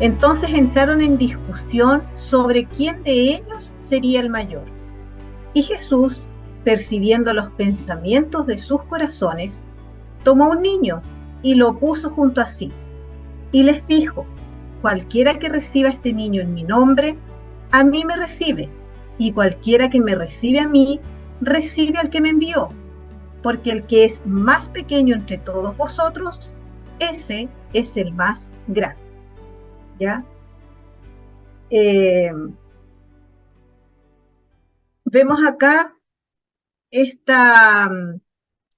Entonces entraron en discusión sobre quién de ellos sería el mayor. Y Jesús, percibiendo los pensamientos de sus corazones, tomó un niño y lo puso junto a sí. Y les dijo: cualquiera que reciba a este niño en mi nombre, a mí me recibe. Y cualquiera que me recibe a mí, recibe al que me envió. Porque el que es más pequeño entre todos vosotros, ese es el más grande. ¿Ya? Eh, Vemos acá esta,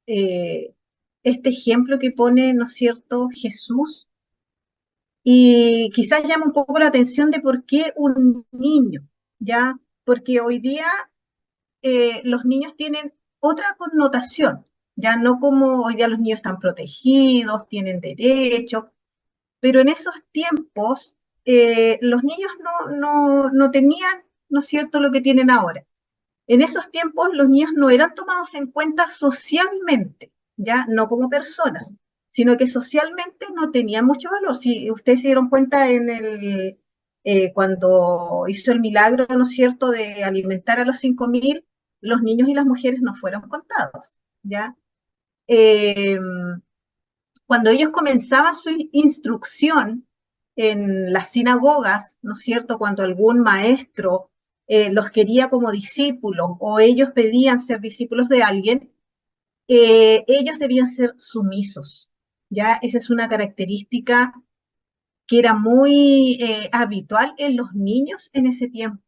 eh, este ejemplo que pone, ¿no es cierto?, Jesús, y quizás llama un poco la atención de por qué un niño, ¿ya? Porque hoy día los niños tienen otra connotación, ya no como hoy día los niños están protegidos, tienen derechos, pero en esos tiempos los niños no tenían, ¿no es cierto?, lo que tienen ahora. En esos tiempos los niños no eran tomados en cuenta socialmente, ya no como personas, sino que socialmente no tenían mucho valor. Si ustedes se dieron cuenta cuando hizo el milagro, ¿no es cierto?, de alimentar a los 5.000, los niños y las mujeres no fueron contados, ¿ya? Eh, Cuando ellos comenzaban su instrucción en las sinagogas, ¿no es cierto?, cuando algún maestro los quería como discípulos o ellos pedían ser discípulos de alguien, ellos debían ser sumisos, ¿ya? Esa es una característica que era muy habitual en los niños en ese tiempo.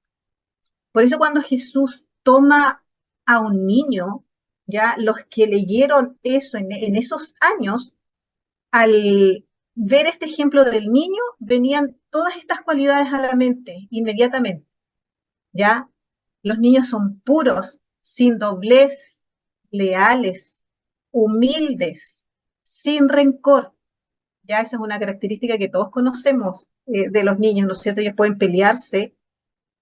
Por eso cuando Jesús toma a un niño, ya los que leyeron eso en esos años, al ver este ejemplo del niño, venían todas estas cualidades a la mente inmediatamente, ¿ya? Los niños son puros, sin doblez, leales, humildes, sin rencor. Ya esa es una característica que todos conocemos de los niños, ¿no es cierto? Ellos pueden pelearse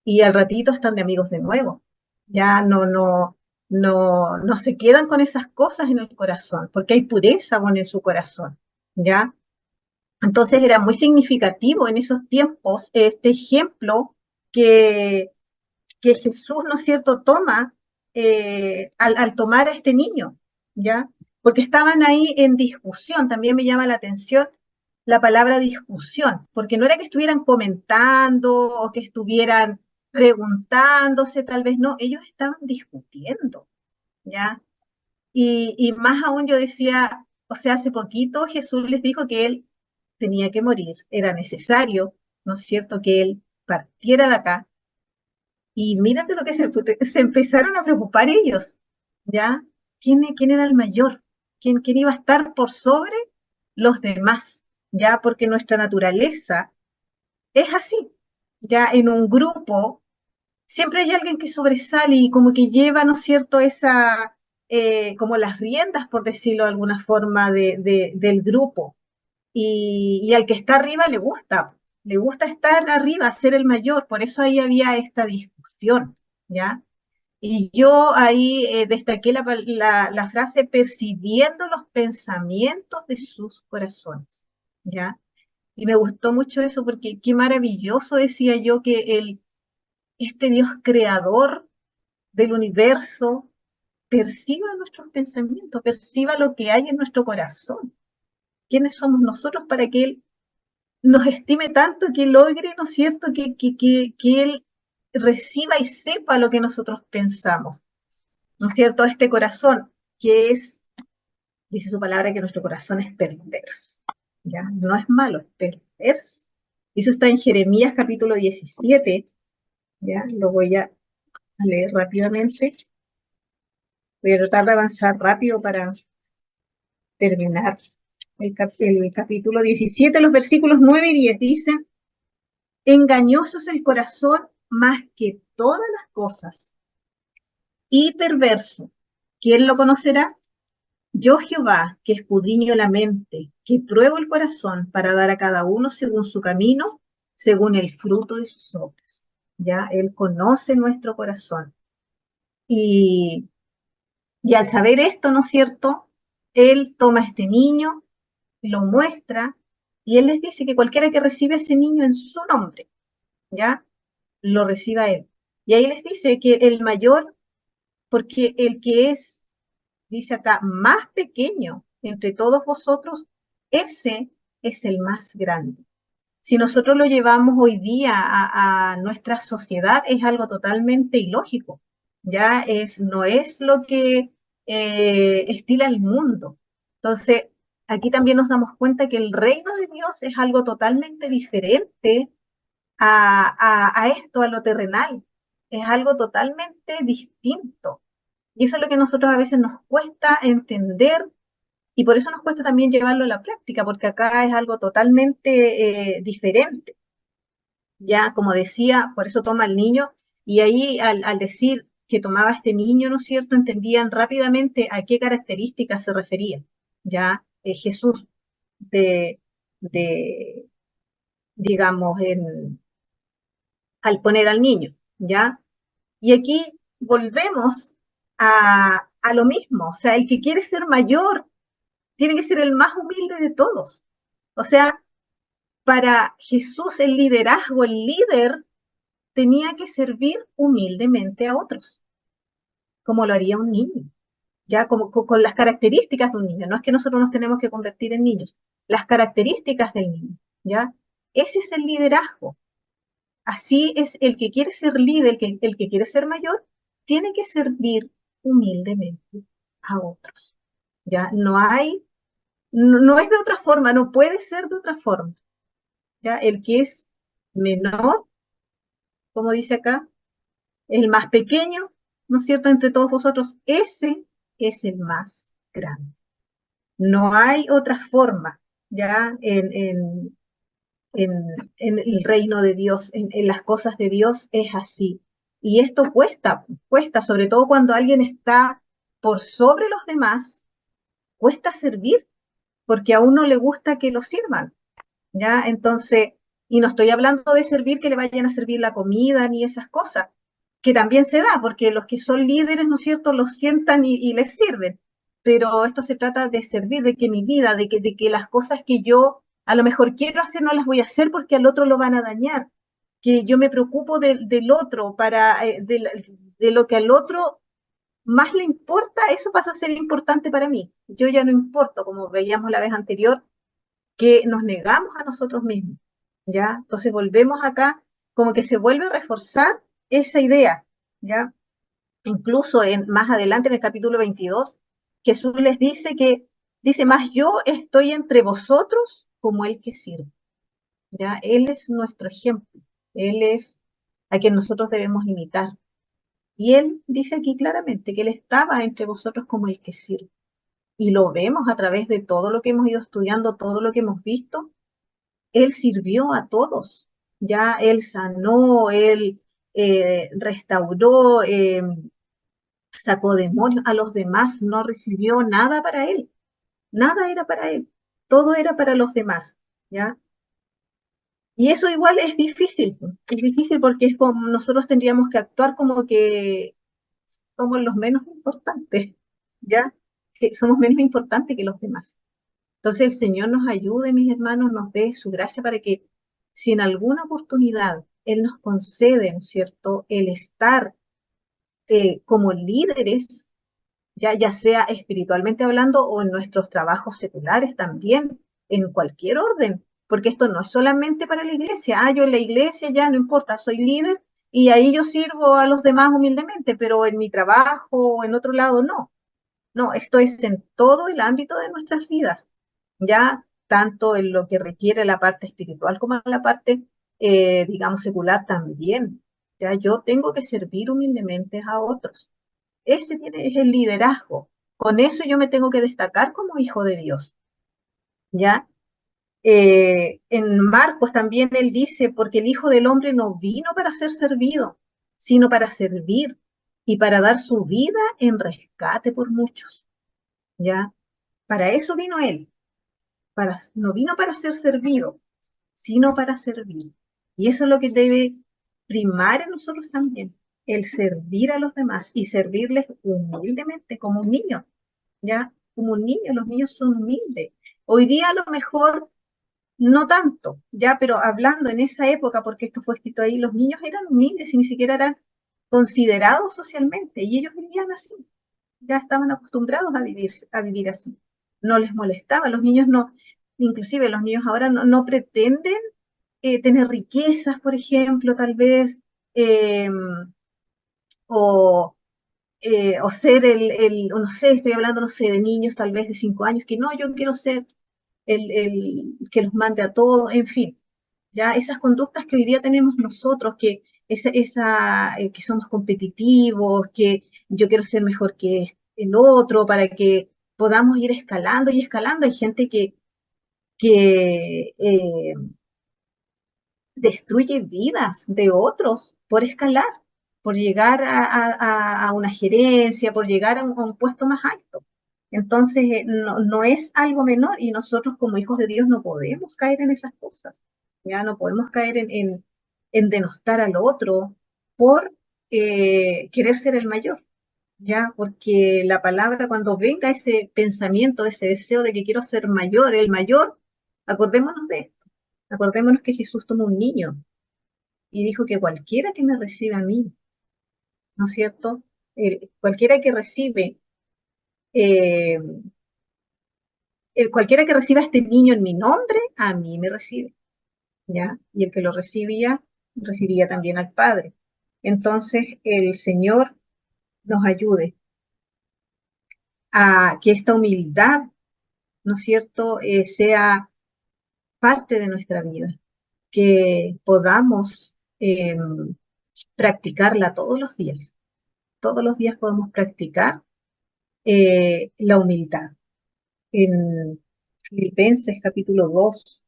y al ratito están de amigos de nuevo. Ya no se quedan con esas cosas en el corazón, porque hay pureza aún en su corazón, ¿ya? Entonces era muy significativo en esos tiempos este ejemplo que, que Jesús, ¿no es cierto?, toma al tomar a este niño, ¿ya? Porque estaban ahí en discusión, también me llama la atención la palabra discusión, porque no era que estuvieran comentando o que estuvieran preguntándose, tal vez no, ellos estaban discutiendo, ¿ya? Y más aún yo decía, o sea, hace poquito Jesús les dijo que él tenía que morir, era necesario, ¿no es cierto?, que él partiera de acá. Y miren de lo que se empezaron a preocupar ellos, ¿ya? ¿Quién era el mayor? ¿Quién iba a estar por sobre los demás? ¿Ya? Porque nuestra naturaleza es así, ¿ya? En un grupo siempre hay alguien que sobresale y como que lleva, ¿no es cierto?, como las riendas, por decirlo de alguna forma, del grupo. Y al que está arriba le gusta estar arriba, ser el mayor, por eso ahí había esta discusión, ¿ya? Y yo ahí destaqué la frase percibiendo los pensamientos de sus corazones, ¿ya? Y me gustó mucho eso porque qué maravilloso decía yo que este Dios creador del universo perciba nuestros pensamientos, perciba lo que hay en nuestro corazón. ¿Quiénes somos nosotros para que Él nos estime tanto, que logre, ¿no es cierto?, que Él reciba y sepa lo que nosotros pensamos, ¿no es cierto? Este corazón que es, dice su palabra, que nuestro corazón es perverso, ¿ya? No es malo, es perverso. Eso está en Jeremías capítulo 17, ¿ya? Lo voy a leer rápidamente. Voy a tratar de avanzar rápido para terminar el capítulo 17, los versículos 9 y 10 dicen: engañoso es el corazón más que todas las cosas, y perverso. ¿Quién lo conocerá? Yo, Jehová, que escudriño la mente, que pruebo el corazón para dar a cada uno según su camino, según el fruto de sus obras. Ya, Él conoce nuestro corazón. Y, y al saber esto, ¿no es cierto?, Él toma a este niño, lo muestra, Y Él les dice que cualquiera que recibe a ese niño en su nombre, ¿ya? Lo reciba Él. Y ahí les dice que el mayor, porque el que es, dice acá, más pequeño entre todos vosotros, ese es el más grande. Si nosotros lo llevamos hoy día a nuestra sociedad, es algo totalmente ilógico. Ya no es lo que estila el mundo. Entonces, aquí también nos damos cuenta que el reino de Dios es algo totalmente diferente a esto, a lo terrenal. Es algo totalmente distinto. Y eso es lo que a nosotros a veces nos cuesta entender y por eso nos cuesta también llevarlo a la práctica, porque acá es algo totalmente diferente. Ya, como decía, por eso toma al niño, y ahí al decir que tomaba a este niño, ¿no es cierto?, entendían rápidamente a qué características se refería. Ya, Jesús de, de digamos, al poner al niño, ¿ya? Y aquí volvemos a lo mismo, o sea, el que quiere ser mayor tiene que ser el más humilde de todos. O sea, para Jesús el liderazgo, el líder, tenía que servir humildemente a otros, como lo haría un niño, ya como con las características de un niño. No es que nosotros nos tenemos que convertir en niños, las características del niño, ¿ya? Ese es el liderazgo. Así es el que quiere ser líder, el que quiere ser mayor, tiene que servir humildemente a otros. Ya no hay, no es de otra forma, no puede ser de otra forma. Ya el que es menor, como dice acá, el más pequeño, ¿no es cierto? Entre todos vosotros, ese es el más grande. No hay otra forma, ya en, en el reino de Dios, en las cosas de Dios es así. Y esto cuesta, sobre todo cuando alguien está por sobre los demás, cuesta servir, porque a uno le gusta que lo sirvan, ¿ya? Entonces, y no estoy hablando de servir que le vayan a servir la comida ni esas cosas, que también se da, porque los que son líderes, ¿no es cierto?, los sientan y les sirven. Pero esto se trata de servir, de que mi vida, de que las cosas que yo a lo mejor quiero hacer no las voy a hacer porque al otro lo van a dañar. Que yo me preocupo del otro, de lo que al otro más le importa, eso pasa a ser importante para mí. Yo ya no importo, como veíamos la vez anterior, que nos negamos a nosotros mismos, ¿ya? Entonces volvemos acá, como que se vuelve a reforzar esa idea, ¿ya? Incluso más adelante en el capítulo 22, Jesús les dice dice, más yo estoy entre vosotros como el que sirve, ¿ya? Él es nuestro ejemplo, Él es a quien nosotros debemos imitar. Y Él dice aquí claramente que Él estaba entre vosotros como el que sirve. Y lo vemos a través de todo lo que hemos ido estudiando, todo lo que hemos visto, él sirvió a todos, ya él sanó, él restauró, sacó demonios, a los demás no recibió nada para él, nada era para él, todo era para los demás, ¿ya? Y eso igual es difícil porque es como nosotros tendríamos que actuar como que somos los menos importantes, ¿ya? Que somos menos importantes que los demás. Entonces el Señor nos ayude, mis hermanos, nos dé su gracia para que si en alguna oportunidad Él nos concede, ¿no es cierto?, el estar como líderes, ya sea espiritualmente hablando o en nuestros trabajos seculares también, en cualquier orden, porque esto no es solamente para la iglesia. Yo en la iglesia ya no importa, soy líder y ahí yo sirvo a los demás humildemente, pero en mi trabajo o en otro lado no. No, esto es en todo el ámbito de nuestras vidas, ya tanto en lo que requiere la parte espiritual como en la parte, digamos, secular también. Ya yo tengo que servir humildemente a otros. Es el liderazgo. Con eso yo me tengo que destacar como hijo de Dios, ¿ya? En Marcos también él dice, porque el Hijo del Hombre no vino para ser servido, sino para servir y para dar su vida en rescate por muchos. ¿Ya? Para eso vino Él, no vino para ser servido, sino para servir. Y eso es lo que debe primar en nosotros también, el servir a los demás y servirles humildemente, como un niño, ¿ya? Como un niño, los niños son humildes. Hoy día a lo mejor no tanto, ya, pero hablando en esa época, porque esto fue escrito ahí, los niños eran humildes y ni siquiera eran considerados socialmente, y ellos vivían así, ya estaban acostumbrados a vivir así. No les molestaba, los niños no, inclusive los niños ahora no pretenden tener riquezas, por ejemplo, tal vez, eh, o, o ser o no sé, estoy hablando, no sé, de niños tal vez de 5 años, que no, yo quiero ser el que los mande a todos, en fin, ya esas conductas que hoy día tenemos nosotros, que somos competitivos, que yo quiero ser mejor que el otro para que podamos ir escalando y escalando. Hay gente que destruye vidas de otros por escalar, por llegar a una gerencia, por llegar a un puesto más alto. Entonces, no es algo menor y nosotros como hijos de Dios no podemos caer en esas cosas. Ya no podemos caer en denostar al otro por querer ser el mayor. Ya, porque la palabra, cuando venga ese pensamiento, ese deseo de que quiero ser mayor, el mayor, acordémonos de esto. Acordémonos que Jesús tomó un niño y dijo que cualquiera que me recibe a mí, ¿no es cierto? Cualquiera que recibe, eh, cualquiera que reciba a este niño en mi nombre, a mí me recibe, ¿ya? Y el que lo recibía también al Padre. Entonces, el Señor nos ayude a que esta humildad, ¿no es cierto?, sea parte de nuestra vida, que podamos practicarla todos los días. Todos los días podemos practicar la humildad. En Filipenses capítulo 2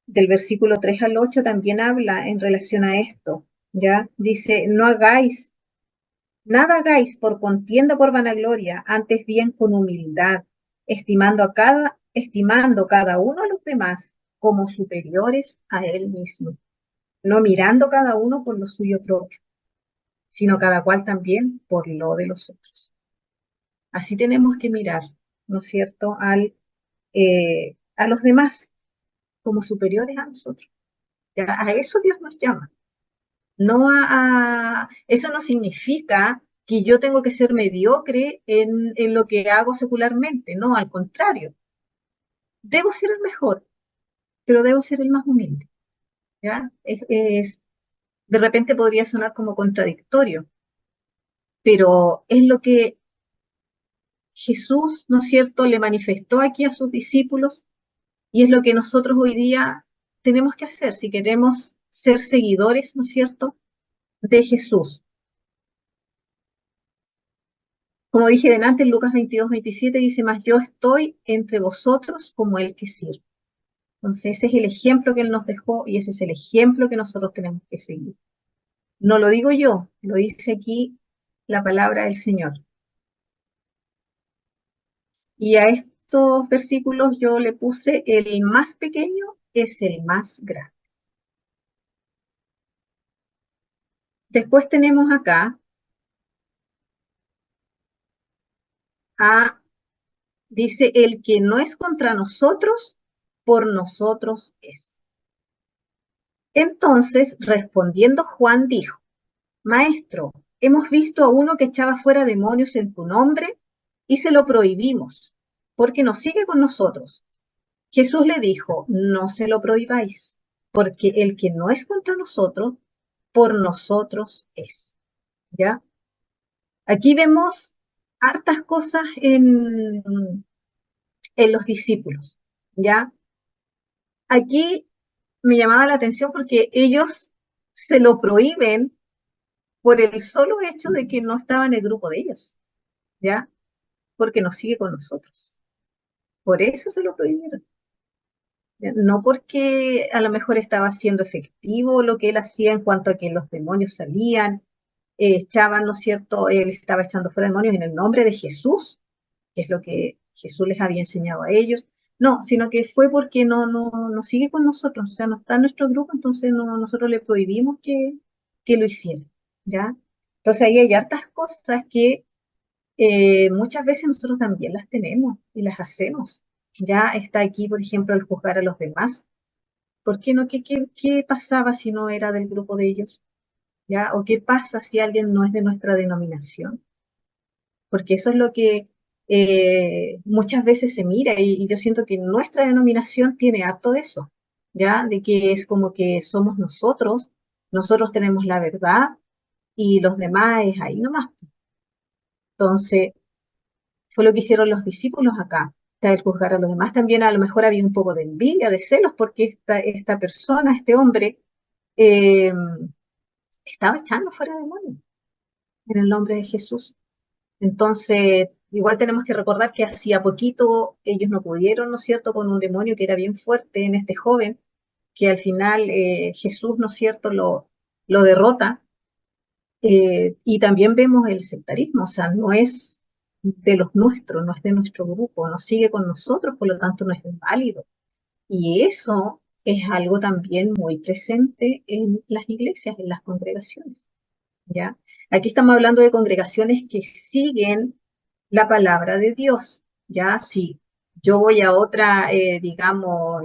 del versículo 3 al 8 también habla en relación a esto, ¿ya? Dice, nada hagáis por contienda o por vanagloria, antes bien con humildad, estimando cada uno a los demás como superiores a él mismo, no mirando cada uno por lo suyo propio, sino cada cual también por lo de los otros. Así tenemos que mirar, ¿no es cierto?, a los demás como superiores a nosotros. ¿Ya? A eso Dios nos llama. No eso no significa que yo tengo que ser mediocre en lo que hago secularmente, no, al contrario. Debo ser el mejor, pero debo ser el más humilde. ¿Ya? De repente podría sonar como contradictorio, pero es lo que Jesús, ¿no es cierto?, le manifestó aquí a sus discípulos y es lo que nosotros hoy día tenemos que hacer si queremos ser seguidores, ¿no es cierto?, de Jesús. Como dije delante, en Lucas 22, 27 dice, más yo estoy entre vosotros como el que sirve. Entonces ese es el ejemplo que Él nos dejó y ese es el ejemplo que nosotros tenemos que seguir. No lo digo yo, lo dice aquí la palabra del Señor. Y a estos versículos yo le puse, el más pequeño es el más grande. Después tenemos acá dice, el que no es contra nosotros, por nosotros es. Entonces, respondiendo Juan dijo, Maestro, hemos visto a uno que echaba fuera demonios en tu nombre y se lo prohibimos, porque no sigue con nosotros. Jesús le dijo, no se lo prohibáis, porque el que no es contra nosotros, por nosotros es. ¿Ya? Aquí vemos hartas cosas en los discípulos. ¿Ya? Aquí me llamaba la atención porque ellos se lo prohíben por el solo hecho de que no estaba en el grupo de ellos, ¿ya? Porque no sigue con nosotros. Por eso se lo prohibieron. ¿Ya? No porque a lo mejor estaba siendo efectivo lo que él hacía en cuanto a que los demonios salían, echaban, ¿no es cierto? Él estaba echando fuera demonios en el nombre de Jesús, que es lo que Jesús les había enseñado a ellos. No, sino que fue porque no sigue con nosotros, o sea, no está en nuestro grupo, entonces nosotros le prohibimos que lo hiciera, ¿ya? Entonces ahí hay hartas cosas que muchas veces nosotros también las tenemos y las hacemos. Ya está aquí, por ejemplo, el juzgar a los demás. ¿Por qué no? ¿Qué pasaba si no era del grupo de ellos? ¿Ya? ¿O qué pasa si alguien no es de nuestra denominación? Porque eso es lo que muchas veces se mira y yo siento que nuestra denominación tiene harto de eso, ¿ya? De que es como que somos nosotros tenemos la verdad y los demás es ahí nomás. Entonces, fue lo que hicieron los discípulos acá, el juzgar a los demás. También a lo mejor había un poco de envidia, de celos, porque esta persona, este hombre, eh, estaba echando fuera demonios en el nombre de Jesús. Entonces, igual tenemos que recordar que hacía poquito ellos no pudieron, ¿no es cierto?, con un demonio que era bien fuerte en este joven, que al final Jesús, ¿no es cierto?, lo derrota. Y también vemos el sectarismo, o sea, no es de los nuestros, no es de nuestro grupo, no sigue con nosotros, por lo tanto no es válido. Y eso es algo también muy presente en las iglesias, en las congregaciones, ¿ya? Aquí estamos hablando de congregaciones que siguen la palabra de Dios, ¿ya? Si yo voy a otra, digamos,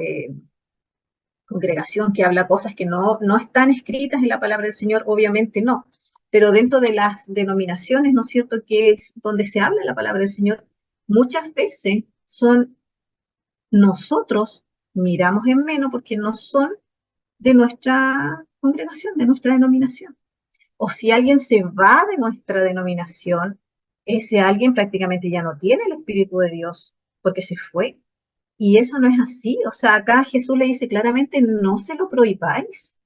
congregación que habla cosas que no están escritas en la palabra del Señor, obviamente no. Pero dentro de las denominaciones, ¿no es cierto?, que es donde se habla la palabra del Señor, muchas veces son nosotros, miramos en menos porque no son de nuestra congregación, de nuestra denominación. O si alguien se va de nuestra denominación, ese alguien prácticamente ya no tiene el Espíritu de Dios porque se fue. Y eso no es así. O sea, acá Jesús le dice claramente, no se lo prohibáis,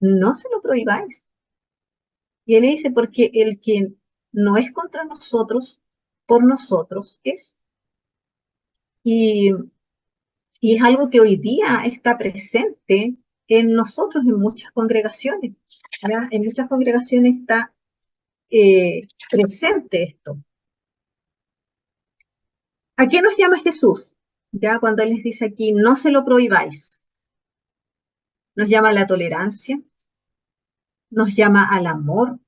no se lo prohibáis. Y él le dice, porque el que no es contra nosotros, por nosotros es. Y, y es algo que hoy día está presente en nosotros, en muchas congregaciones. ¿Ya? En muchas congregaciones está presente esto. ¿A qué nos llama Jesús? Ya cuando Él les dice aquí, no se lo prohibáis. Nos llama a la tolerancia, nos llama al amor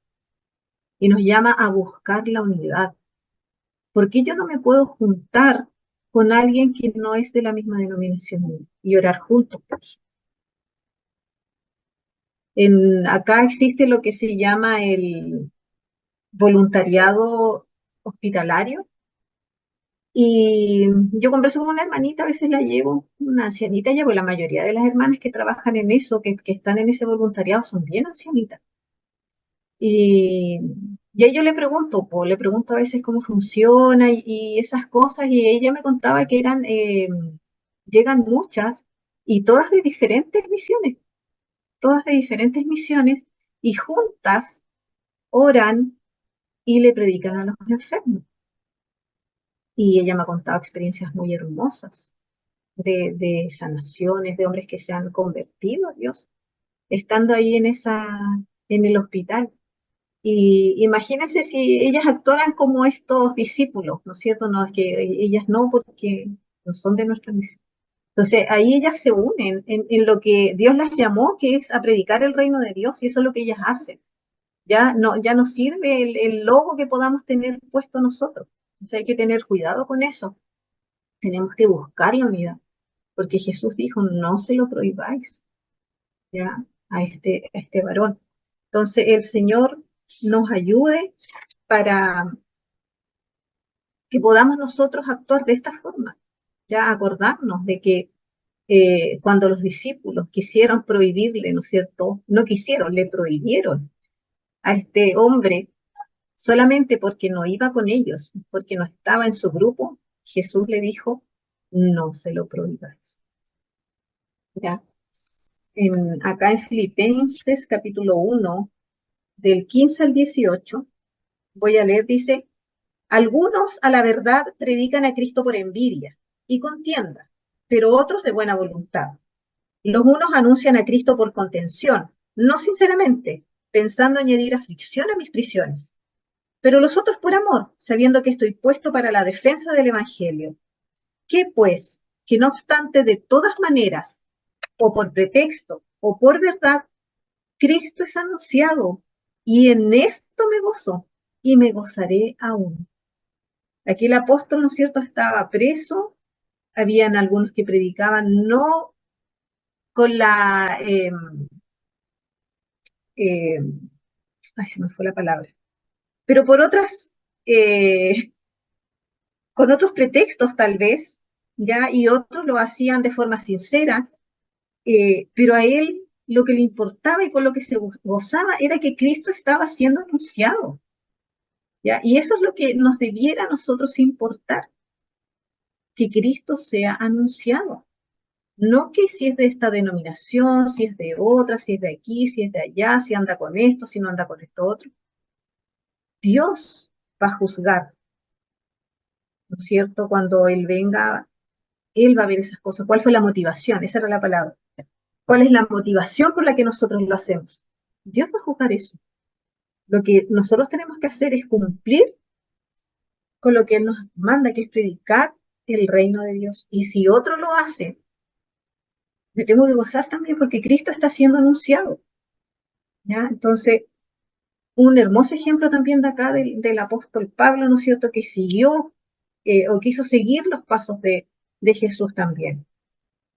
y nos llama a buscar la unidad. ¿Por qué yo no me puedo juntar con alguien que no es de la misma denominación y orar juntos? Acá existe lo que se llama el voluntariado hospitalario. Y yo converso con una hermanita, a veces la llevo, una ancianita, llevo la mayoría de las hermanas que trabajan en eso, que están en ese voluntariado, son bien ancianitas. Y, y ahí yo le pregunto, pues, le pregunto a veces cómo funciona y esas cosas, y ella me contaba que llegan muchas y todas de diferentes misiones, y juntas oran y le predican a los enfermos. Y ella me ha contado experiencias muy hermosas de sanaciones, de hombres que se han convertido a Dios, estando ahí en el hospital. Y imagínense si ellas actuaran como estos discípulos, ¿no es cierto? No, es que ellas no, porque no son de nuestra misión. Entonces ahí ellas se unen en lo que Dios las llamó, que es a predicar el reino de Dios, y eso es lo que ellas hacen. Ya no sirve el logo que podamos tener puesto nosotros. Entonces hay que tener cuidado con eso. Tenemos que buscar la unidad, porque Jesús dijo, no se lo prohibáis, ¿ya? A este varón. Entonces el Señor nos ayude para que podamos nosotros actuar de esta forma, ya acordarnos de que cuando los discípulos quisieron prohibirle, ¿no es cierto? No quisieron, le prohibieron a este hombre solamente porque no iba con ellos, porque no estaba en su grupo. Jesús le dijo, no se lo prohibáis. ¿Ya? Acá en Filipenses capítulo 1, del 15 al 18, voy a leer, dice, algunos a la verdad predican a Cristo por envidia y contienda, pero otros de buena voluntad. Los unos anuncian a Cristo por contención, no sinceramente, pensando añadir aflicción a mis prisiones, pero los otros por amor, sabiendo que estoy puesto para la defensa del Evangelio. ¿Qué pues? Que no obstante de todas maneras, o por pretexto, o por verdad, Cristo es anunciado, y en esto me gozo, y me gozaré aún. Aquí el apóstol, ¿no es cierto?, estaba preso habían algunos que predicaban no con la, eh, ay, se me fue la palabra, pero por otras, con otros pretextos tal vez, ya, y otros lo hacían de forma sincera, pero a él lo que le importaba y por lo que se gozaba era que Cristo estaba siendo anunciado, ya, y eso es lo que nos debiera a nosotros importar, que Cristo sea anunciado. No que si es de esta denominación, si es de otra, si es de aquí, si es de allá, si anda con esto, si no anda con esto otro. Dios va a juzgar, ¿no es cierto? Cuando Él venga, Él va a ver esas cosas. ¿Cuál fue la motivación? Esa era la palabra. ¿Cuál es la motivación por la que nosotros lo hacemos? Dios va a juzgar eso. Lo que nosotros tenemos que hacer es cumplir con lo que Él nos manda, que es predicar el reino de Dios. Y si otro lo hace, me tengo que gozar también porque Cristo está siendo anunciado, ¿ya? Entonces, un hermoso ejemplo también de acá del apóstol Pablo, ¿no es cierto?, que siguió o quiso seguir los pasos de Jesús también.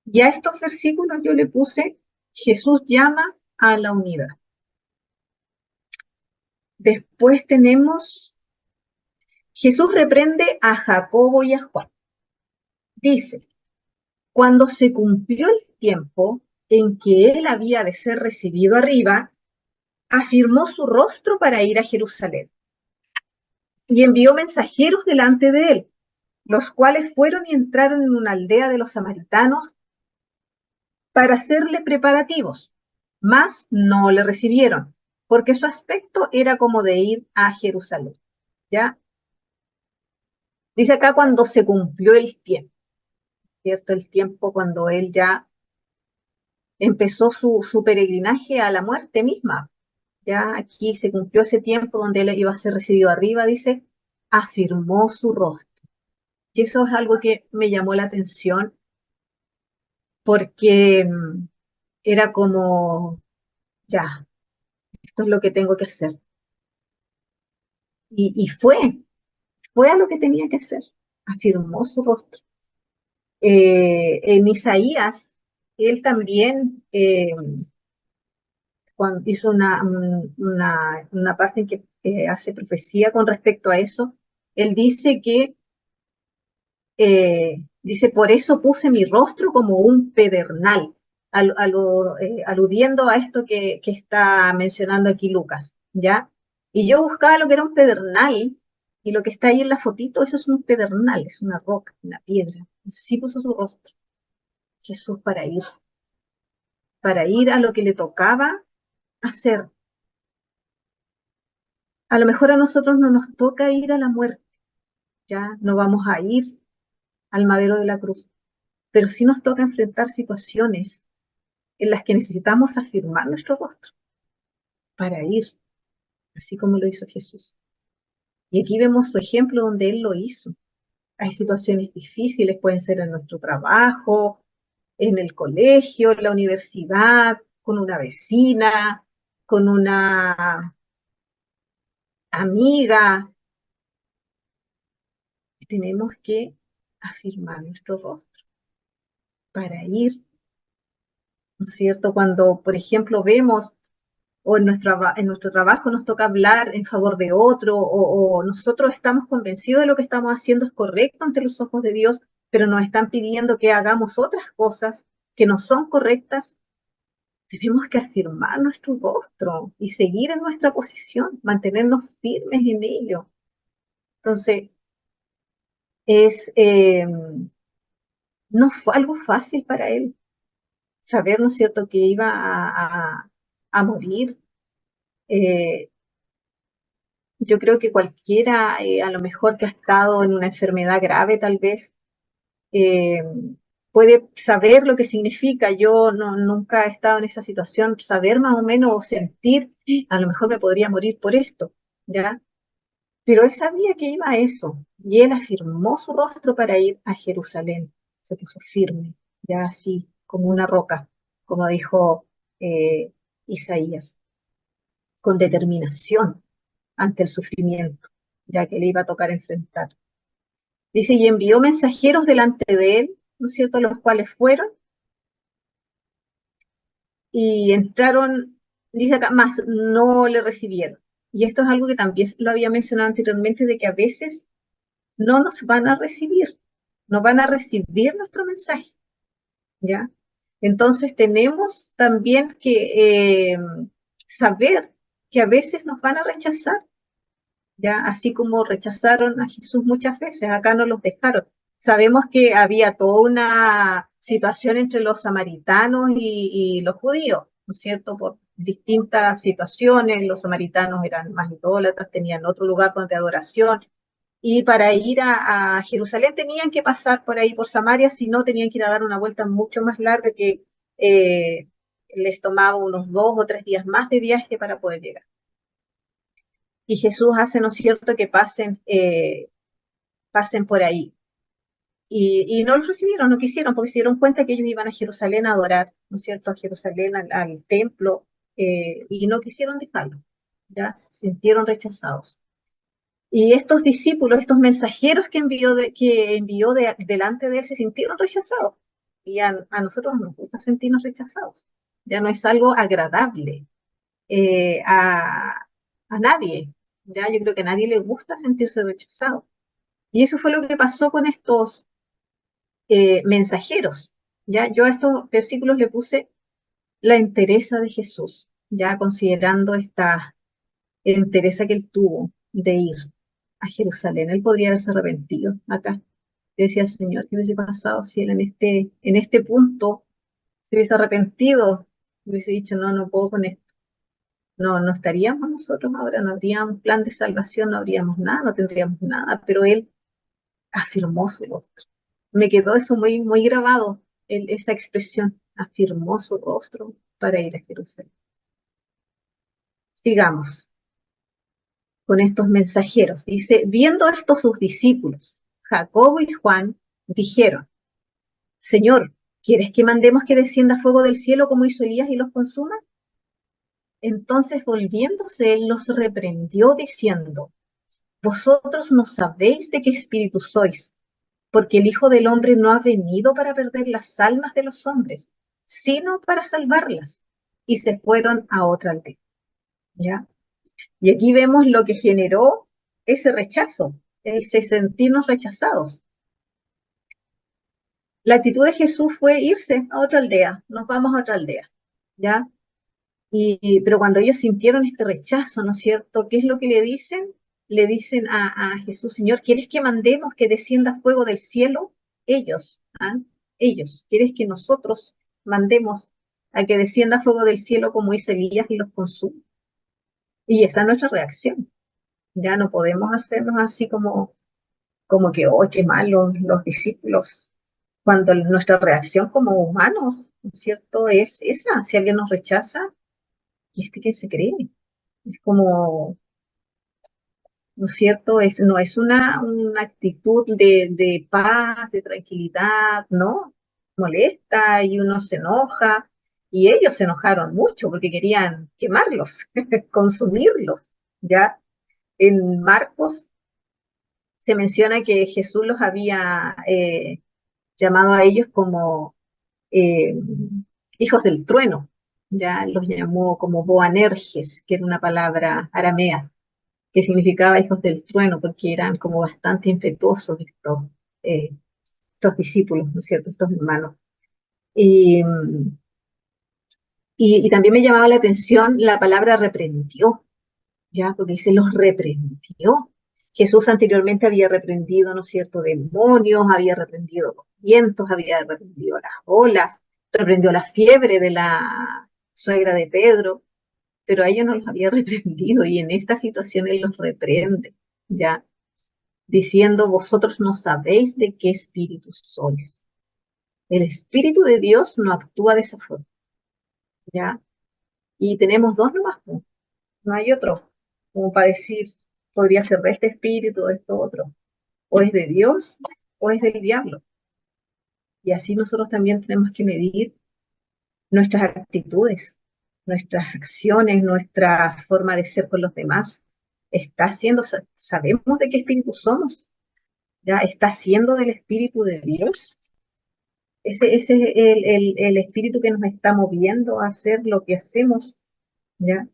Y a estos versículos yo le puse, Jesús llama a la unidad. Después tenemos, Jesús reprende a Jacobo y a Juan. Dice, cuando se cumplió el tiempo en que él había de ser recibido arriba, afirmó su rostro para ir a Jerusalén y envió mensajeros delante de él, los cuales fueron y entraron en una aldea de los samaritanos para hacerle preparativos, mas no le recibieron, porque su aspecto era como de ir a Jerusalén. ¿Ya? Dice acá cuando se cumplió el tiempo, ¿cierto? El tiempo cuando él ya empezó su peregrinaje a la muerte misma. Ya aquí se cumplió ese tiempo donde él iba a ser recibido arriba, dice, afirmó su rostro. Y eso es algo que me llamó la atención porque era como, ya, esto es lo que tengo que hacer. Y fue a lo que tenía que hacer, afirmó su rostro. En Isaías, él también cuando hizo una parte en que hace profecía con respecto a eso, él dice que, dice, por eso puse mi rostro como un pedernal, aludiendo a esto que está mencionando aquí Lucas, ¿ya? Y yo buscaba lo que era un pedernal, y lo que está ahí en la fotito, eso es un pedernal, es una roca, una piedra. Sí puso su rostro, Jesús, para ir a lo que le tocaba hacer. A lo mejor a nosotros no nos toca ir a la muerte, ya no vamos a ir al madero de la cruz, pero sí nos toca enfrentar situaciones en las que necesitamos afirmar nuestro rostro para ir, así como lo hizo Jesús. Y aquí vemos su ejemplo donde Él lo hizo. Hay situaciones difíciles, pueden ser en nuestro trabajo, en el colegio, en la universidad, con una vecina, con una amiga. Tenemos que afirmar nuestro rostro para ir, ¿no es cierto? Cuando, por ejemplo, vemos o en nuestro trabajo nos toca hablar en favor de otro o nosotros estamos convencidos de lo que estamos haciendo es correcto ante los ojos de Dios, pero nos están pidiendo que hagamos otras cosas que no son correctas, tenemos que afirmar nuestro rostro y seguir en nuestra posición, mantenernos firmes en ello. Entonces, es, no fue algo fácil para él saber, ¿no es cierto?, que iba a morir. Eh, yo creo que cualquiera, a lo mejor que ha estado en una enfermedad grave tal vez, eh, puede saber lo que significa. Yo no, nunca he estado en esa situación, saber más o menos o sentir, a lo mejor me podría morir por esto, ¿ya? Pero él sabía que iba a eso y él afirmó su rostro para ir a Jerusalén. Se puso firme, ya así, como una roca, como dijo eh, Isaías, con determinación ante el sufrimiento, ya que le iba a tocar enfrentar. Dice, y envió mensajeros delante de él ¿no es cierto?, los cuales fueron y entraron, dice acá, más no le recibieron. Y esto es algo que también lo había mencionado anteriormente, de que a veces no nos van a recibir, no van a recibir nuestro mensaje, ¿ya? Entonces tenemos también que saber que a veces nos van a rechazar, ¿ya? Así como rechazaron a Jesús muchas veces, acá no los dejaron. Sabemos que había toda una situación entre los samaritanos y los judíos, ¿no es cierto? Por distintas situaciones, los samaritanos eran más idólatras, tenían otro lugar donde adoración, y para ir a Jerusalén tenían que pasar por ahí, por Samaria, si no tenían que ir a dar una vuelta mucho más larga que eh, les tomaba unos 2 o 3 días más de viaje para poder llegar. Y Jesús hace, ¿no es cierto?, que pasen por ahí. Y no los recibieron, no quisieron, porque se dieron cuenta que ellos iban a Jerusalén a adorar, ¿no es cierto?, a Jerusalén, al templo, y no quisieron dejarlo, ya se sintieron rechazados. Y estos discípulos, estos mensajeros delante de él, se sintieron rechazados. Y a nosotros nos gusta sentirnos rechazados. Ya no es algo agradable eh, a, a nadie. Ya yo creo que a nadie le gusta sentirse rechazado. Y eso fue lo que pasó con estos mensajeros. Ya yo a estos versículos le puse la entereza de Jesús, ya considerando esta entereza que él tuvo de ir a Jerusalén. Él podría haberse arrepentido acá. Yo decía, Señor, ¿qué hubiese pasado si él en este punto se hubiese arrepentido? Hubiese dicho, no, no puedo con esto. No, no estaríamos nosotros ahora, no habríamos plan de salvación, no habríamos nada, no tendríamos nada, pero él afirmó su rostro. Me quedó eso muy, muy grabado, esa expresión, afirmó su rostro para ir a Jerusalén. Sigamos con estos mensajeros. Dice, viendo esto sus discípulos, Jacobo y Juan, dijeron, Señor, ¿quieres que mandemos que descienda fuego del cielo como hizo Elías y los consuma? Entonces volviéndose, él los reprendió diciendo, vosotros no sabéis de qué espíritu sois, porque el Hijo del Hombre no ha venido para perder las almas de los hombres, sino para salvarlas. Y se fueron a otra aldea. ¿Ya? Y aquí vemos lo que generó ese rechazo, ese sentirnos rechazados. La actitud de Jesús fue irse a otra aldea, nos vamos a otra aldea, ¿ya? Pero cuando ellos sintieron este rechazo, ¿no es cierto? ¿Qué es lo que le dicen? Le dicen a Jesús, Señor, ¿quieres que mandemos que descienda fuego del cielo? Ellos, ¿ah? Ellos, ¿quieres que nosotros mandemos a que descienda fuego del cielo como hizo Elías y los consuma? Y esa es nuestra reacción. Ya no podemos hacernos así como que, oh, qué mal los discípulos, cuando nuestra reacción como humanos, ¿no es cierto?, es esa. Si alguien nos rechaza, ¿y este qué se cree? Es como, ¿no es cierto? No es una actitud de paz, de tranquilidad, ¿no? Molesta y uno se enoja. Y ellos se enojaron mucho porque querían quemarlos, consumirlos, ¿ya? En Marcos se menciona que Jesús los había llamado a ellos como eh, hijos del trueno, ya los llamó como Boanerges, que era una palabra aramea, que significaba hijos del trueno, porque eran como bastante impetuosos estos discípulos, ¿no es cierto?, estos hermanos. Y, y también me llamaba la atención la palabra reprendió, ya, porque dice los reprendió. Jesús anteriormente había reprendido, ¿no es cierto?, demonios, había reprendido los vientos, había reprendido las olas, reprendió la fiebre de la suegra de Pedro, pero a ellos no los había reprendido y en esta situación él los reprende, ¿ya? Diciendo, vosotros no sabéis de qué espíritu sois. El Espíritu de Dios no actúa de esa forma, ¿ya? Y tenemos dos nomás, pues, no hay otro, como para decir, podría ser de este espíritu o de esto otro, o es de Dios o es del diablo. Y así nosotros también tenemos que medir nuestras actitudes, nuestras acciones, nuestra forma de ser con los demás. Está siendo, sabemos de qué espíritu somos, ya está siendo del espíritu de Dios. Ese es el espíritu que nos está moviendo a hacer lo que hacemos, ¿ya?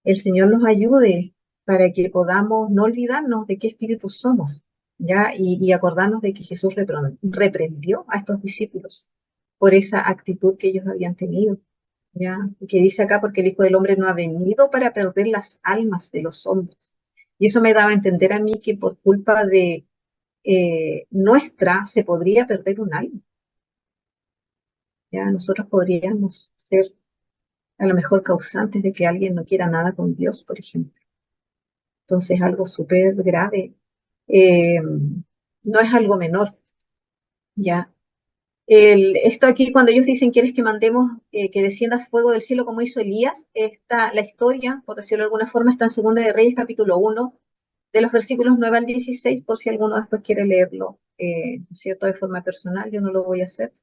El Señor nos ayude para que podamos no olvidarnos de qué espíritu somos, ¿ya? Y acordarnos de que Jesús reprendió a estos discípulos por esa actitud que ellos habían tenido, ¿ya? Que dice acá, porque el Hijo del Hombre no ha venido para perder las almas de los hombres. Y eso me daba a entender a mí que por culpa de nuestra se podría perder un alma, ¿ya? Nosotros podríamos ser a lo mejor causantes de que alguien no quiera nada con Dios, por ejemplo. Entonces, algo súper grave. Eh, no es algo menor, ¿ya? Esto aquí, cuando ellos dicen, ¿quieres que mandemos que descienda fuego del cielo como hizo Elías? La historia, por decirlo de alguna forma, está en Segunda de Reyes, capítulo 1, de los versículos 9 al 16, por si alguno después quiere leerlo, ¿cierto? De forma personal, yo no lo voy a hacer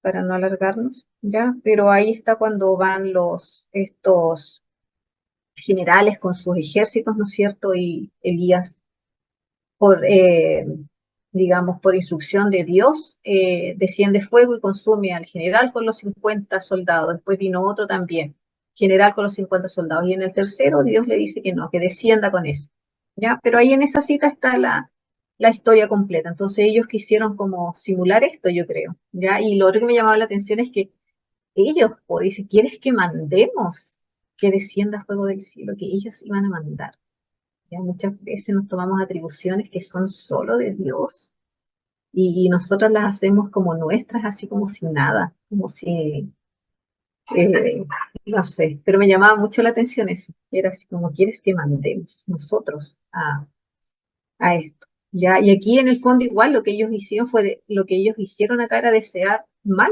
para no alargarnos, ¿ya? Pero ahí está cuando van estos generales con sus ejércitos, ¿no es cierto? Y Elías por, digamos, por instrucción de Dios, desciende fuego y consume al general con los 50 soldados. Después vino otro también, general con los 50 soldados. Y en el tercero Dios le dice que no, que descienda con eso. ¿Ya? Pero ahí en esa cita está la historia completa. Entonces ellos quisieron como simular esto, yo creo. ¿Ya? Y lo otro que me llamaba la atención es que ellos, pues, dice, ¿quieres que mandemos que descienda fuego del cielo? Que ellos iban a mandar. Ya muchas veces nos tomamos atribuciones que son solo de Dios y nosotros las hacemos como nuestras, así como si nada, como si, eh, no sé, pero me llamaba mucho la atención eso. Era así como quieres que mandemos nosotros a esto. Ya, y aquí en el fondo igual lo que ellos hicieron lo que ellos hicieron acá era desear mal.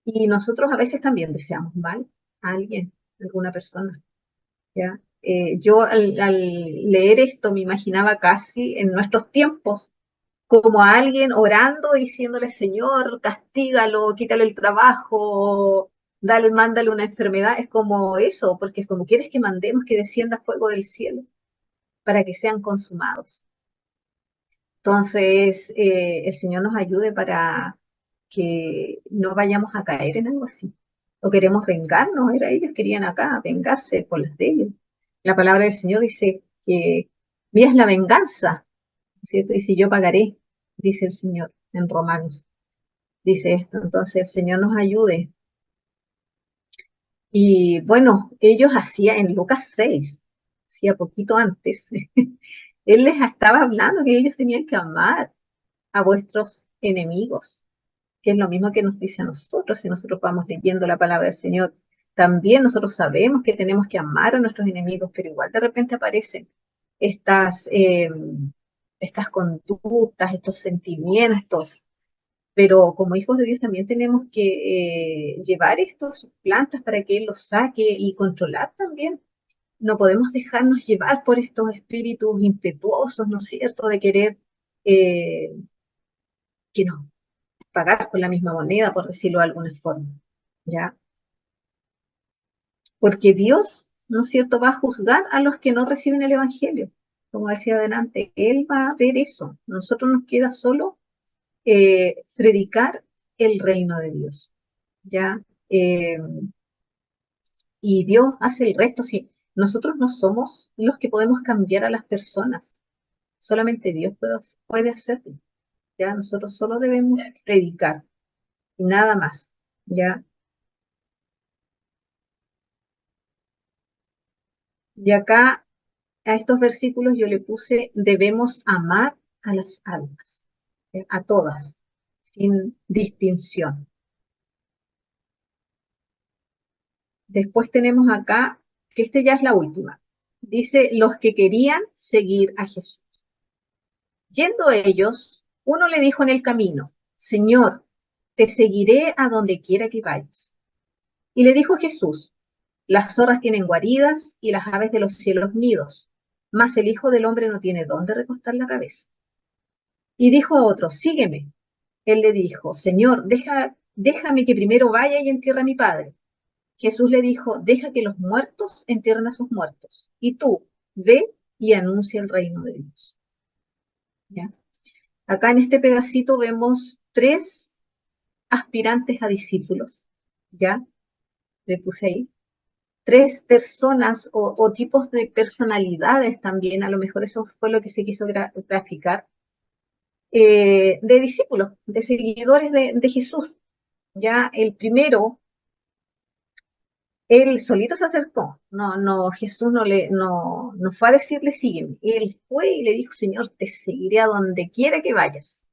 Y nosotros a veces también deseamos mal a alguien, a alguna persona. ¿Ya? Yo al leer esto me imaginaba casi en nuestros tiempos como a alguien orando, diciéndole, Señor, castígalo, quítale el trabajo, mándale una enfermedad. Es como eso, porque es como quieres que mandemos que descienda fuego del cielo para que sean consumados. Entonces, el Señor nos ayude para que no vayamos a caer en algo así. O queremos vengarnos, ellos querían acá vengarse por las de ellos. La palabra del Señor dice que mía es la venganza, ¿cierto? Y si yo pagaré, dice el Señor en Romanos, dice esto. Entonces, el Señor nos ayude. Y bueno, ellos hacía en Lucas 6, hacía poquito antes, Él les estaba hablando que ellos tenían que amar a vuestros enemigos, que es lo mismo que nos dice a nosotros si nosotros vamos leyendo la palabra del Señor. También nosotros sabemos que tenemos que amar a nuestros enemigos, pero igual de repente aparecen estas, estas conductas, estos sentimientos, pero como hijos de Dios también tenemos que llevar estos plantas para que Él los saque y controlar también. No podemos dejarnos llevar por estos espíritus impetuosos, ¿no es cierto?, de querer eh, que nos pagar con la misma moneda, por decirlo de alguna forma, ¿ya? Porque Dios, ¿no es cierto?, va a juzgar a los que no reciben el Evangelio. Como decía adelante, Él va a ver eso. A nosotros nos queda solo predicar el reino de Dios, ¿ya? Y Dios hace el resto. Sí, nosotros no somos los que podemos cambiar a las personas, solamente Dios puede hacerlo, ¿ya? Nosotros solo debemos predicar y nada más, ¿ya? Y acá a estos versículos yo le puse, debemos amar a las almas, a todas, sin distinción. Después tenemos acá, que este ya es la última, dice, los que querían seguir a Jesús. Yendo ellos, uno le dijo en el camino, Señor, te seguiré a donde quiera que vayas. Y le dijo Jesús, las zorras tienen guaridas y las aves de los cielos nidos, mas el Hijo del Hombre no tiene dónde recostar la cabeza. Y dijo a otro, sígueme. Él le dijo, Señor, déjame que primero vaya y entierre a mi padre. Jesús le dijo, deja que los muertos entierren a sus muertos. Y tú, ve y anuncia el reino de Dios. ¿Ya? Acá en este pedacito vemos tres aspirantes a discípulos, ¿ya? Le puse ahí. Tres personas o tipos de personalidades también, a lo mejor eso fue lo que se quiso graficar, de discípulos, de seguidores de Jesús. Ya el primero, él solito se acercó, Jesús no fue a decirle sígueme, él fue y le dijo, Señor, te seguiré a donde quiera que vayas,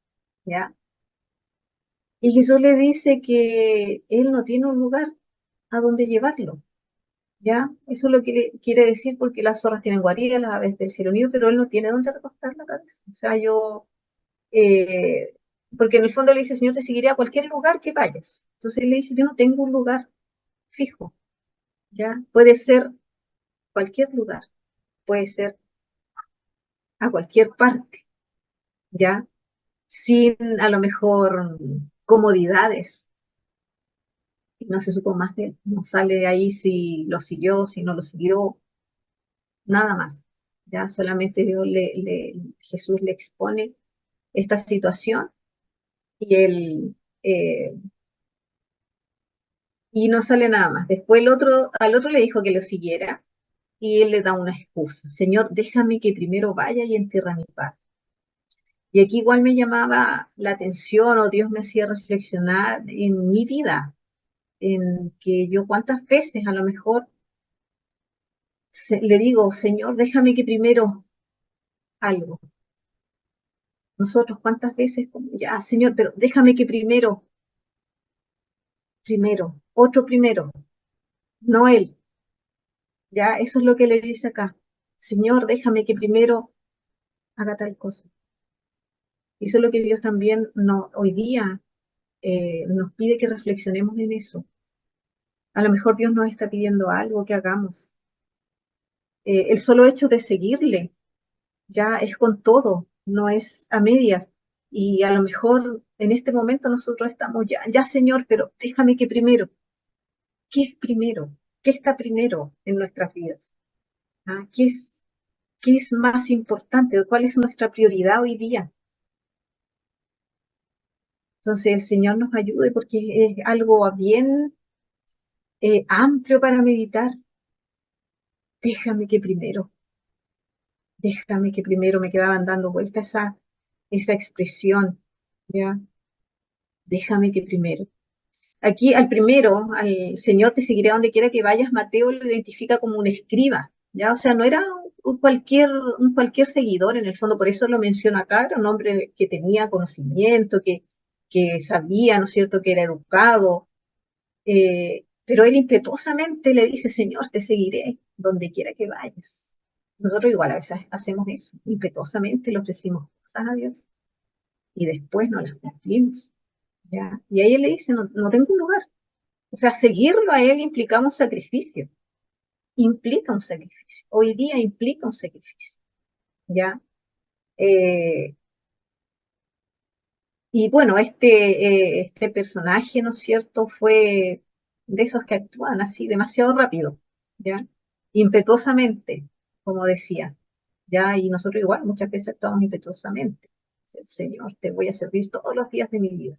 ¿ya? Y Jesús le dice que él no tiene un lugar a donde llevarlo, ¿ya? Eso es lo que quiere decir porque las zorras tienen guaridas, las aves del cielo unido, pero él no tiene dónde recostar la cabeza. O sea, eh, porque en el fondo le dice, Señor, te seguiré a cualquier lugar que vayas. Entonces él le dice, yo no tengo un lugar fijo, ¿ya? Puede ser cualquier lugar, puede ser a cualquier parte, ¿ya? Sin a lo mejor comodidades. Y no se supo más de él. No sale de ahí si lo siguió, si no lo siguió, nada más. Ya solamente Jesús le expone esta situación y eh, y no sale nada más. Después al otro le dijo que lo siguiera y él le da una excusa. Señor, déjame que primero vaya y entierre a mi padre. Y aquí igual me llamaba la atención o Dios me hacía reflexionar en mi vida, en que yo cuántas veces a lo mejor le digo, Señor, déjame que primero algo. Nosotros cuántas veces, como, ya, Señor, pero déjame que otro primero, no él. Ya, eso es lo que le dice acá. Señor, déjame que primero haga tal cosa. Y eso es lo que Dios también hoy día nos pide que reflexionemos en eso. A lo mejor Dios nos está pidiendo algo que hagamos. El solo hecho de seguirle ya es con todo, no es a medias. Y a lo mejor en este momento nosotros estamos ya Señor, pero déjame que primero. ¿Qué es primero? ¿Qué está primero en nuestras vidas? ¿Ah? ¿Qué es más importante? ¿Cuál es nuestra prioridad hoy día? Entonces el Señor nos ayude porque es algo bien amplio para meditar. Déjame que primero, déjame que primero me quedaban dando vuelta esa expresión, ¿ya? Déjame que primero. Aquí al primero, al Señor te seguiré a donde quiera que vayas, Mateo lo identifica como un escriba, ¿ya? O sea, no era un cualquier seguidor, en el fondo, por eso lo menciono acá, era un hombre que tenía conocimiento, que sabía, ¿no es cierto?, que era educado, pero él impetuosamente le dice, Señor, te seguiré donde quiera que vayas. Nosotros igual a veces hacemos eso, impetuosamente le ofrecimos cosas a Dios y después no las cumplimos, ¿ya? Y ahí él le dice, no tengo un lugar. O sea, seguirlo a él implica un sacrificio, implica un sacrificio. Hoy día implica un sacrificio, ¿ya? Eh, y bueno, este personaje, ¿no es cierto?, fue de esos que actúan así demasiado rápido, ¿ya? Impetuosamente, como decía, ¿ya? Y nosotros igual muchas veces actuamos impetuosamente. Señor, te voy a servir todos los días de mi vida.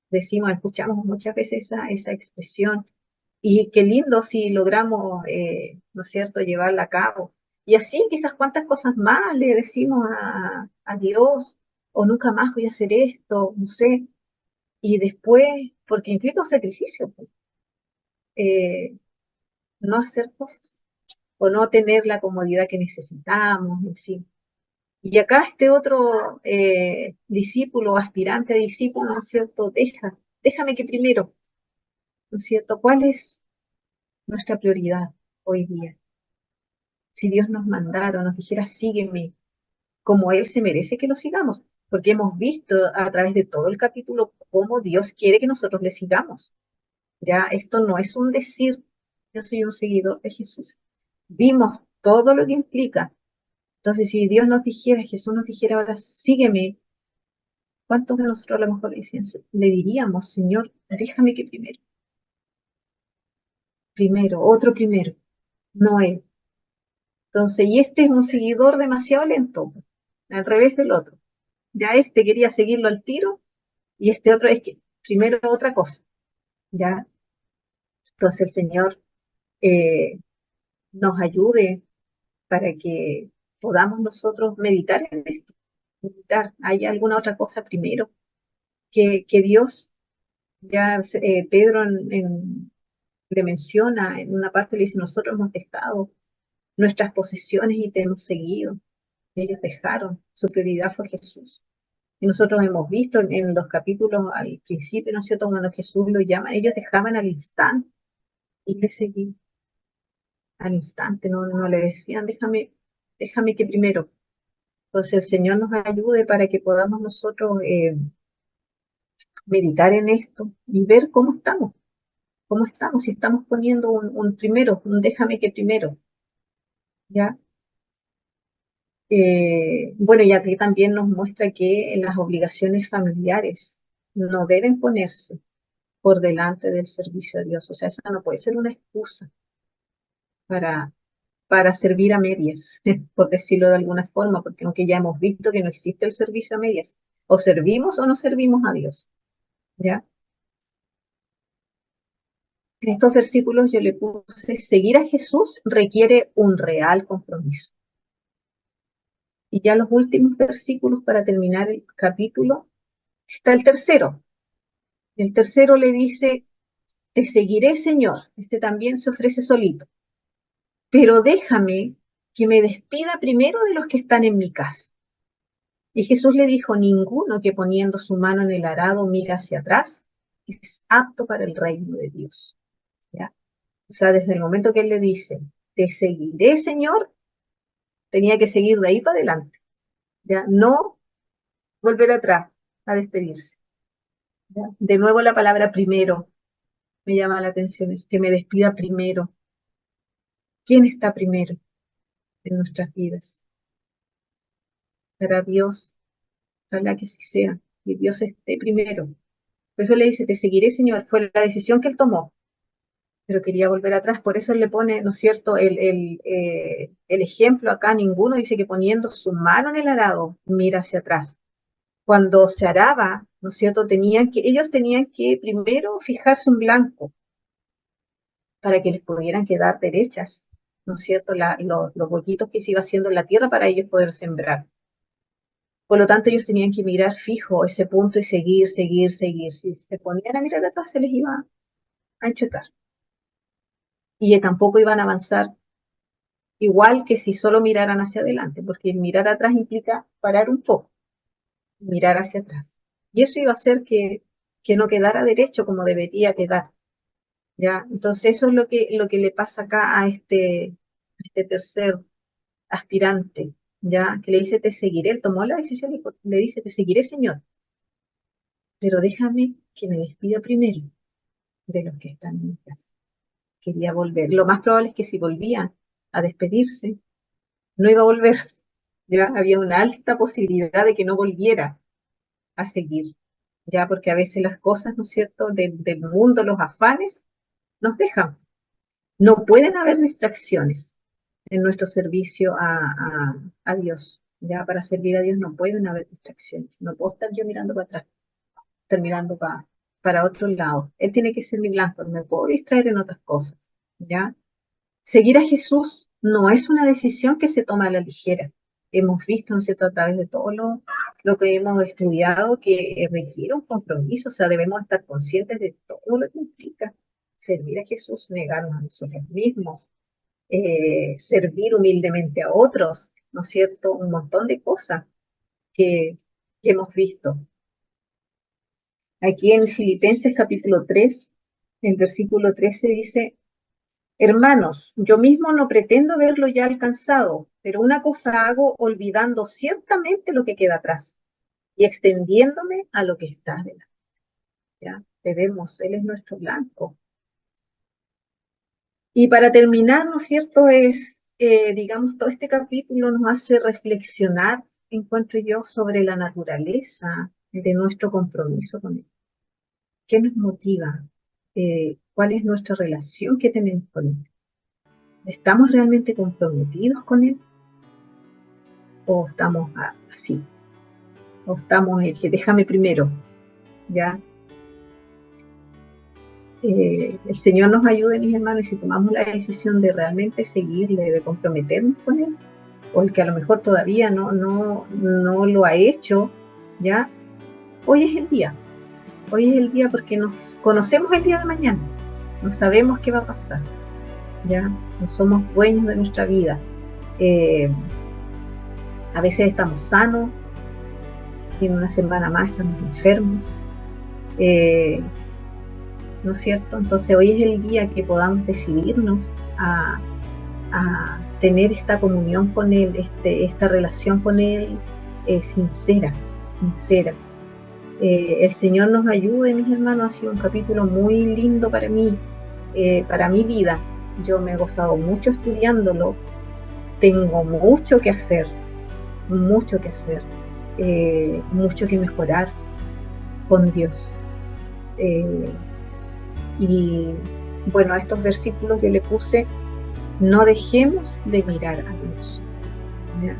Decimos, escuchamos muchas veces esa expresión y qué lindo si logramos, ¿no es cierto?, llevarla a cabo. Y así quizás cuántas cosas más le decimos a Dios, o nunca más voy a hacer esto, no sé. Y después, porque implica un sacrificio, pues, eh, no hacer cosas, o no tener la comodidad que necesitamos, en fin. Y acá este otro discípulo, aspirante a discípulo, ¿no es cierto?, déjame que primero, ¿no es cierto?, ¿cuál es nuestra prioridad hoy día? Si Dios nos mandara o nos dijera, sígueme, como Él se merece que lo sigamos, porque hemos visto a través de todo el capítulo cómo Dios quiere que nosotros le sigamos. Ya esto no es un decir, yo soy un seguidor de Jesús. Vimos todo lo que implica. Entonces, si Dios nos dijera, Jesús nos dijera ahora, sígueme, ¿cuántos de nosotros a lo mejor le diríamos, Señor, déjame que otro primero, no Él? Entonces, y este es un seguidor demasiado lento, al revés del otro. Ya este quería seguirlo al tiro y este otro es que primero otra cosa, ¿ya? Entonces el Señor eh, nos ayude para que podamos nosotros meditar en esto, meditar. ¿Hay alguna otra cosa primero que Dios? Ya Pedro le menciona, en una parte le dice, nosotros hemos dejado nuestras posesiones y te hemos seguido. Ellos dejaron, su prioridad fue Jesús. Y nosotros hemos visto en los capítulos al principio, ¿no es cierto?, cuando Jesús lo llama, ellos dejaban al instante y le seguían al instante, no le decían, déjame que primero. Entonces el Señor nos ayude para que podamos nosotros meditar en esto y ver cómo estamos, si estamos poniendo un primero, un déjame que primero, ¿ya? Bueno, y aquí también nos muestra que las obligaciones familiares no deben ponerse por delante del servicio a Dios. O sea, esa no puede ser una excusa para, para servir a medias, por decirlo de alguna forma, porque aunque ya hemos visto que no existe el servicio a medias, o servimos o no servimos a Dios, ¿ya? En estos versículos yo le puse, seguir a Jesús requiere un real compromiso. Y ya los últimos versículos para terminar el capítulo, está el tercero. El tercero le dice, te seguiré, Señor. Este también se ofrece solito. Pero déjame que me despida primero de los que están en mi casa. Y Jesús le dijo, ninguno que poniendo su mano en el arado mira hacia atrás es apto para el reino de Dios. ¿Ya? O sea, desde el momento que él le dice, te seguiré, Señor, tenía que seguir de ahí para adelante. ¿Ya? No volver atrás a despedirse. ¿Ya? De nuevo la palabra primero me llama la atención, es que me despida primero. ¿Quién está primero en nuestras vidas? ¿Será Dios? Ojalá que así sea, que Dios esté primero. Por eso le dice, te seguiré, Señor. Fue la decisión que él tomó, pero quería volver atrás. Por eso él le pone, ¿no es cierto?, el ejemplo acá. Ninguno dice que poniendo su mano en el arado, mira hacia atrás. Cuando se araba, ¿no es cierto?, ellos tenían que primero fijarse un blanco para que les pudieran quedar derechas, ¿no es cierto?, los huequitos que se iba haciendo en la tierra para ellos poder sembrar. Por lo tanto, ellos tenían que mirar fijo ese punto y seguir, seguir, seguir. Si se ponían a mirar atrás, se les iba a enchuecar. Y tampoco iban a avanzar igual que si solo miraran hacia adelante, porque mirar atrás implica parar un poco, mirar hacia atrás. Y eso iba a hacer que no quedara derecho como debería quedar. ¿Ya? Entonces, eso es lo que le pasa acá a este tercer aspirante, ¿ya? Que le dice, te seguiré. Él tomó la decisión y le dice, te seguiré, Señor, pero déjame que me despida primero de los que están en mi casa. Quería volver. Lo más probable es que si volvía a despedirse, no iba a volver. Ya había una alta posibilidad de que no volviera a seguir. Ya porque a veces las cosas, ¿no es cierto?, del mundo, los afanes, nos dejan. No pueden haber distracciones en nuestro servicio a Dios. Ya para servir a Dios no pueden haber distracciones. No puedo estar yo mirando para atrás, estar mirando para otro lado. Él tiene que ser mi blanco, no me puedo distraer en otras cosas. ¿Ya? Seguir a Jesús no es una decisión que se toma a la ligera. Hemos visto, ¿no es cierto?, a través de todo lo que hemos estudiado, que requiere un compromiso, o sea, debemos estar conscientes de todo lo que implica servir a Jesús, negarnos a nosotros mismos, servir humildemente a otros, ¿no es cierto? Un montón de cosas que hemos visto. Aquí en Filipenses capítulo 3, el versículo 13 dice, hermanos, yo mismo no pretendo verlo ya alcanzado, pero una cosa hago olvidando ciertamente lo que queda atrás y extendiéndome a lo que está adelante. ¿Ya? Debemos, Él es nuestro blanco. Y para terminar, ¿no es cierto? Digamos, todo este capítulo nos hace reflexionar, encuentro yo, sobre la naturaleza de nuestro compromiso con Él. ¿Qué nos motiva? ¿Cuál es nuestra relación que tenemos con Él? ¿Estamos realmente comprometidos con Él? ¿O estamos así? ¿O estamos el que déjame primero? ¿ya? El Señor nos ayude, mis hermanos, y si tomamos la decisión de realmente seguirle, de comprometernos con Él, o el que a lo mejor todavía no lo ha hecho, ¿ya? Hoy es el día. Hoy es el día porque nos conocemos el día de mañana. No sabemos qué va a pasar, ¿ya? No somos dueños de nuestra vida. A veces estamos sanos y en una semana más estamos enfermos. ¿No es cierto? Entonces hoy es el día que podamos decidirnos a tener esta comunión con Él, esta relación con Él sincera, sincera. El Señor nos ayude, mis hermanos, ha sido un capítulo muy lindo para mí, para mi vida. Yo me he gozado mucho estudiándolo, tengo mucho que hacer, mucho que hacer, mucho que mejorar con Dios. Y bueno, a estos versículos yo le puse: no dejemos de mirar a Dios, ¿ya?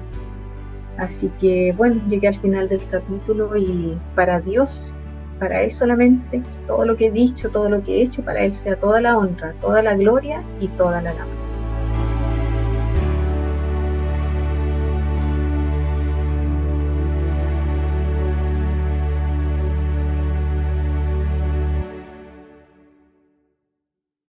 Así que bueno, llegué al final del capítulo y para Dios, para Él solamente, todo lo que he dicho, todo lo que he hecho, para Él sea toda la honra, toda la gloria y toda la alabanza.